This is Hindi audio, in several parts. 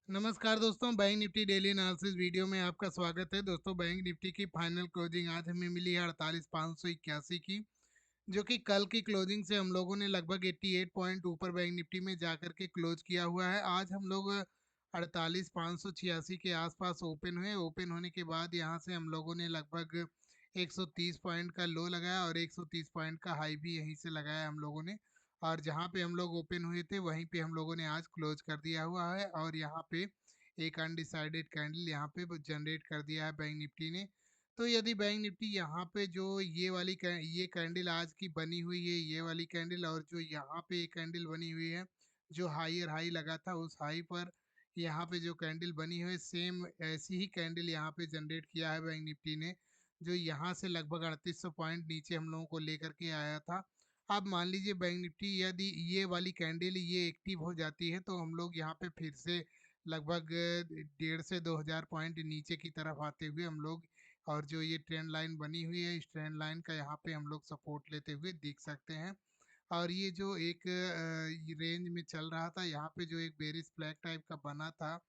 नमस्कार दोस्तों, bank Nifty daily analysis video में आपका स्वागत है। दोस्तों, बैंक निफ्टी की फाइनल क्लोजिंग आज हमें मिली है 48,581 की, जो कि कल की क्लोजिंग से हम लोगों ने लगभग 88 पॉइंट ऊपर बैंक निफ्टी में जाकर के क्लोज किया हुआ है। आज हम लोग 48,586 के आसपास ओपन हुए। ओपन होने के बाद यहाँ से हम लोगों ने लगभग 130 पॉइंट का लो लगाया और 130 पॉइंट का हाई भी यहीं से लगाया हम लोगों ने। और जहाँ पे हम लोग ओपन हुए थे वहीं पे हम लोगों ने आज क्लोज कर दिया हुआ है और यहाँ पे एक अनडिसाइडेड कैंडल यहाँ पे जनरेट कर दिया है बैंक निफ्टी ने। तो यदि बैंक निफ्टी यहाँ पे जो ये कैंडल आज की बनी हुई है, ये वाली कैंडल, और जो यहाँ पे एक कैंडल बनी हुई है जो हायर हाई लगा था, उस हाई पर यहाँ पे जो कैंडल बनी हुई है, सेम ऐसी ही कैंडल यहाँ पे जनरेट किया है बैंक निफ्टी ने, जो यहाँ से लगभग 3800 पॉइंट नीचे हम लोगों को लेकर के आया था। अब मान लीजिए बैंक निफ्टी यदि ये वाली कैंडल ये एक्टिव हो जाती है तो हम लोग यहाँ पे फिर से लगभग 1,500 से 2,000 पॉइंट नीचे की तरफ आते हुए हम लोग, और जो ये ट्रेंड लाइन बनी हुई है इस ट्रेंड लाइन का यहाँ पे हम लोग सपोर्ट लेते हुए दिख सकते हैं। और ये जो एक रेंज में चल रहा था, यहाँ पे जो एक बेरिश फ्लैग टाइप का बना था,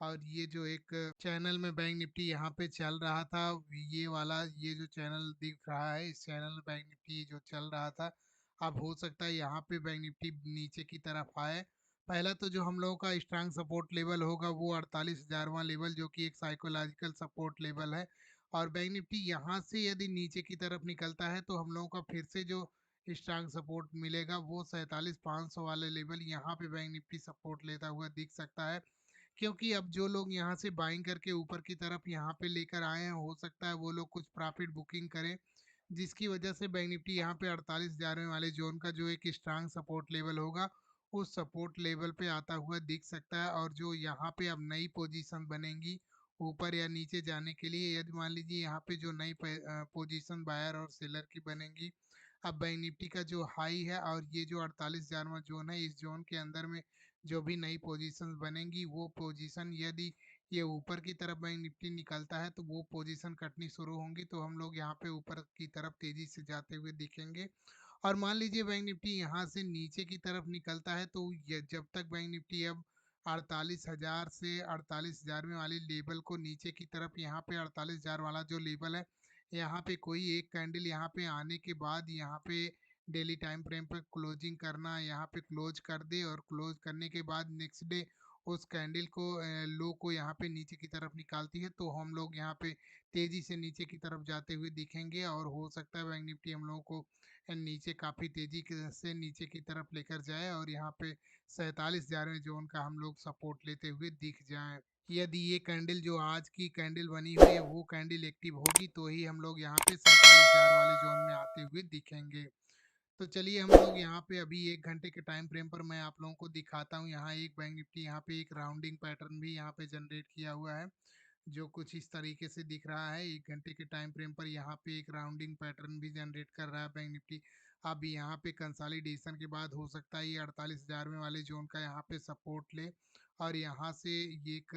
और ये जो एक चैनल में बैंक निफ्टी यहाँ पे चल रहा था, ये वाला ये जो चैनल दिख रहा है, इस चैनल में बैंक निफ्टी जो चल रहा था, अब हो सकता है यहाँ पे बैंक निफ्टी नीचे की तरफ आए। पहला तो जो हम लोगों का स्ट्रांग सपोर्ट लेवल होगा वो 48,000वां लेवल, जो कि एक साइकोलॉजिकल सपोर्ट लेवल है। और बैंक निफ्टी यहाँ से यदि नीचे की तरफ निकलता है तो हम लोगों का फिर से जो स्ट्रांग सपोर्ट मिलेगा वो 47,500 वाले लेवल, यहाँ पे बैंक निफ्टी सपोर्ट लेता हुआ दिख सकता है। क्योंकि अब जो लोग यहाँ से बाइंग करके ऊपर की तरफ यहाँ पे लेकर आए हैं, हो सकता है वो लोग कुछ प्रॉफिट बुकिंग करें, जिसकी वजह से बैंक निफ्टी यहाँ पे 48,000 वाले जोन का जो एक स्ट्रांग सपोर्ट लेवल होगा उस सपोर्ट लेवल पे आता हुआ दिख सकता है। और जो यहाँ पे अब नई पोजीशन बनेंगी ऊपर या नीचे जाने के लिए, यदि मान लीजिए यहाँ पे जो नई पोजीशन बायर और सेलर की बनेंगी, अब बैंक निफ्टी का जो हाई है और ये जो 48,000वां जोन है, इस जोन के अंदर में जो भी नई पोजीशंस बनेंगी वो पोजीशन यदि ये ऊपर की तरफ बैंक निफ्टी निकलता है तो वो पोजीशन कटनी शुरू होंगी, तो हम लोग यहाँ पे ऊपर की तरफ तेजी से जाते हुए दिखेंगे। और मान लीजिए बैंक निफ्टी यहाँ से नीचे की तरफ निकलता है तो जब तक बैंक निफ्टी अब 48,000 से 48,000 वाले लेवल को नीचे की तरफ, यहाँ पे 48,000 वाला जो लेवल है, यहाँ पे कोई एक कैंडल यहाँ पे आने के बाद यहाँ पे डेली टाइम फ्रेम पर क्लोजिंग करना, यहाँ पे क्लोज कर दे और क्लोज करने के बाद नेक्स्ट डे उस कैंडल को लो को यहाँ पे नीचे की तरफ निकालती है, तो हम लोग यहाँ पे तेजी से नीचे की तरफ जाते हुए दिखेंगे। और हो सकता है बैंक निफ्टी हम लोगों को नीचे काफ़ी से नीचे की तरफ लेकर जाए और यहाँ पे 47,000वें जोन का हम लोग सपोर्ट लेते हुए दिख जाएं। यदि ये कैंडल जो आज की कैंडल बनी हुई है वो कैंडल एक्टिव होगी तो ही हम लोग यहाँ पे 47,000 वाले जोन में आते हुए दिखेंगे। तो चलिए हम लोग यहाँ पे अभी 1 घंटे के टाइम फ्रेम पर मैं आप लोगों को दिखाता हूँ। यहाँ एक बैंक निफ्टी यहाँ पे एक राउंडिंग पैटर्न भी यहाँ पे जनरेट किया हुआ है, जो कुछ इस तरीके से दिख रहा है। 1 घंटे के टाइम फ्रेम पर यहाँ पे एक राउंडिंग पैटर्न भी जनरेट कर रहा है बैंक निफ्टी। अब यहाँ पे कंसोलिडेशन के बाद हो सकता है ये 48,000वें वाले जोन का यहाँ पे सपोर्ट ले और यहाँ से ये एक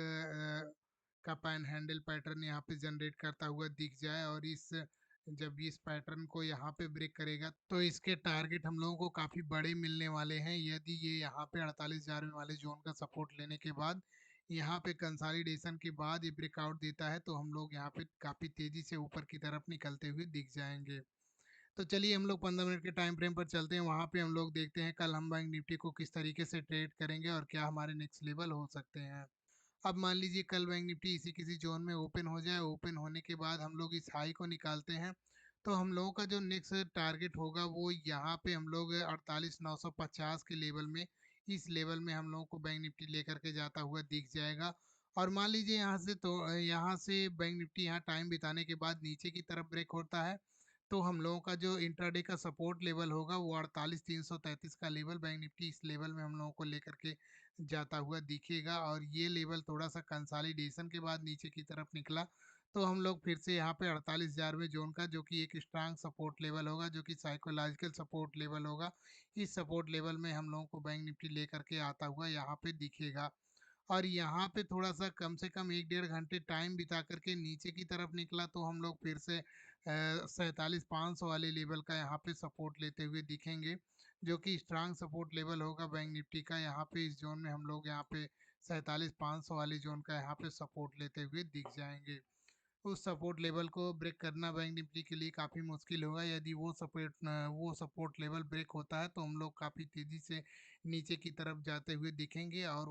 का पैन हैंडल पैटर्न यहाँ पे जनरेट करता हुआ दिख जाए, और जब इस पैटर्न को यहाँ पे ब्रेक करेगा तो इसके टारगेट हम लोगों को काफ़ी बड़े मिलने वाले हैं। यदि ये यहाँ पे 48,000 वाले जोन का सपोर्ट लेने के बाद यहाँ पे कंसोलिडेशन के बाद ये ब्रेकआउट देता है तो हम लोग यहाँ पे काफ़ी तेज़ी से ऊपर की तरफ निकलते हुए दिख जाएंगे। तो चलिए हम लोग 15 मिनट के टाइम फ्रेम पर चलते हैं। वहाँ पे हम लोग देखते हैं कल हम बैंक निफ्टी को किस तरीके से ट्रेड करेंगे और क्या हमारे नेक्स्ट लेवल हो सकते हैं। अब मान लीजिए कल बैंक निफ्टी इसी किसी जोन में ओपन हो जाए, ओपन होने के बाद हम लोग इस हाई को निकालते हैं, तो हम लोगों का जो नेक्स्ट टारगेट होगा वो यहाँ पे हम लोग 48,950 के लेवल में, इस लेवल में हम लोगों को बैंक निफ्टी लेकर के जाता हुआ दिख जाएगा। और मान लीजिए यहाँ से बैंक निफ्टी यहाँ टाइम बिताने के बाद नीचे की तरफ ब्रेक होता है, तो हम लोगों का जो इंट्राडे का सपोर्ट लेवल होगा वो 48,333 का लेवल, बैंक निफ्टी इस लेवल में हम लोगों को लेकर के जाता हुआ दिखेगा। और ये लेवल थोड़ा सा कंसोलिडेशन के बाद नीचे की तरफ निकला तो हम लोग फिर से यहाँ पे 48,000वें जोन का, जो कि एक स्ट्रांग सपोर्ट लेवल होगा, जो कि साइकोलॉजिकल सपोर्ट लेवल होगा, इस सपोर्ट लेवल में हम लोगों को बैंक निफ्टी लेकर के आता हुआ यहाँ पे दिखेगा। और यहाँ पे थोड़ा सा कम से कम 1 डेढ़ घंटे टाइम बिता करके नीचे की तरफ निकला तो हम लोग फिर से 47,500 वाले लेवल का यहाँ पे सपोर्ट लेते हुए दिखेंगे, जो कि स्ट्रांग सपोर्ट लेवल होगा बैंक निफ्टी का। यहाँ पे इस जोन में हम लोग यहाँ पे 47,500 वाले जोन का यहाँ पे सपोर्ट लेते हुए दिख जाएंगे। उस सपोर्ट लेवल को ब्रेक करना बैंक निफ्टी के लिए काफ़ी मुश्किल होगा। यदि वो सपोर्ट लेवल ब्रेक होता है तो हम लोग काफ़ी तेज़ी से नीचे की तरफ जाते हुए दिखेंगे, और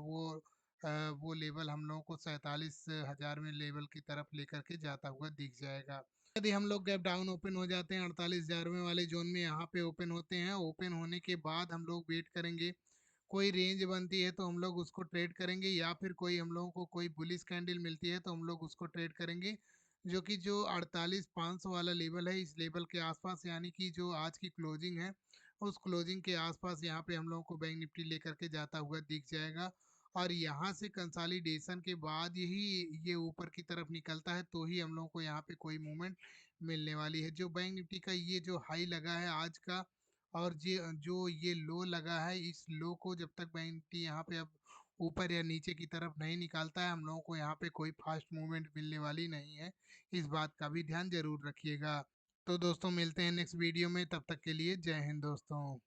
वो लेवल हम लोगों को 47,000 में लेवल की तरफ लेकर के जाता हुआ दिख जाएगा। यदि हम लोग गैप डाउन ओपन हो जाते हैं 48,000 वाले जोन में, यहाँ पे ओपन होते हैं, ओपन होने के बाद हम लोग वेट करेंगे, कोई रेंज बनती है तो हम लोग उसको ट्रेड करेंगे, या फिर कोई हम लोगों को कोई बुलिश कैंडल मिलती है तो हम लोग उसको ट्रेड करेंगे, जो 48,500 वाला लेवल है, इस लेवल के आसपास, यानी कि जो आज की क्लोजिंग है उस क्लोजिंग के आसपास यहाँ पे हम लोगों को बैंक निफ्टी लेकर के जाता हुआ दिख जाएगा। और यहाँ से कंसोलिडेशन के बाद यही ये ऊपर की तरफ निकलता है तो ही हम लोगों को यहाँ पे कोई मूवमेंट मिलने वाली है। जो बैंक निफ्टी का ये जो हाई लगा है आज का, और जो ये लो लगा है, इस लो को जब तक बैंक निफ्टी यहाँ पे अब ऊपर या नीचे की तरफ नहीं निकालता है, हम लोगों को यहाँ पे कोई फास्ट मूवमेंट मिलने वाली नहीं है। इस बात का भी ध्यान जरूर रखिएगा। तो दोस्तों, मिलते हैं नेक्स्ट वीडियो में, तब तक के लिए जय हिंद दोस्तों।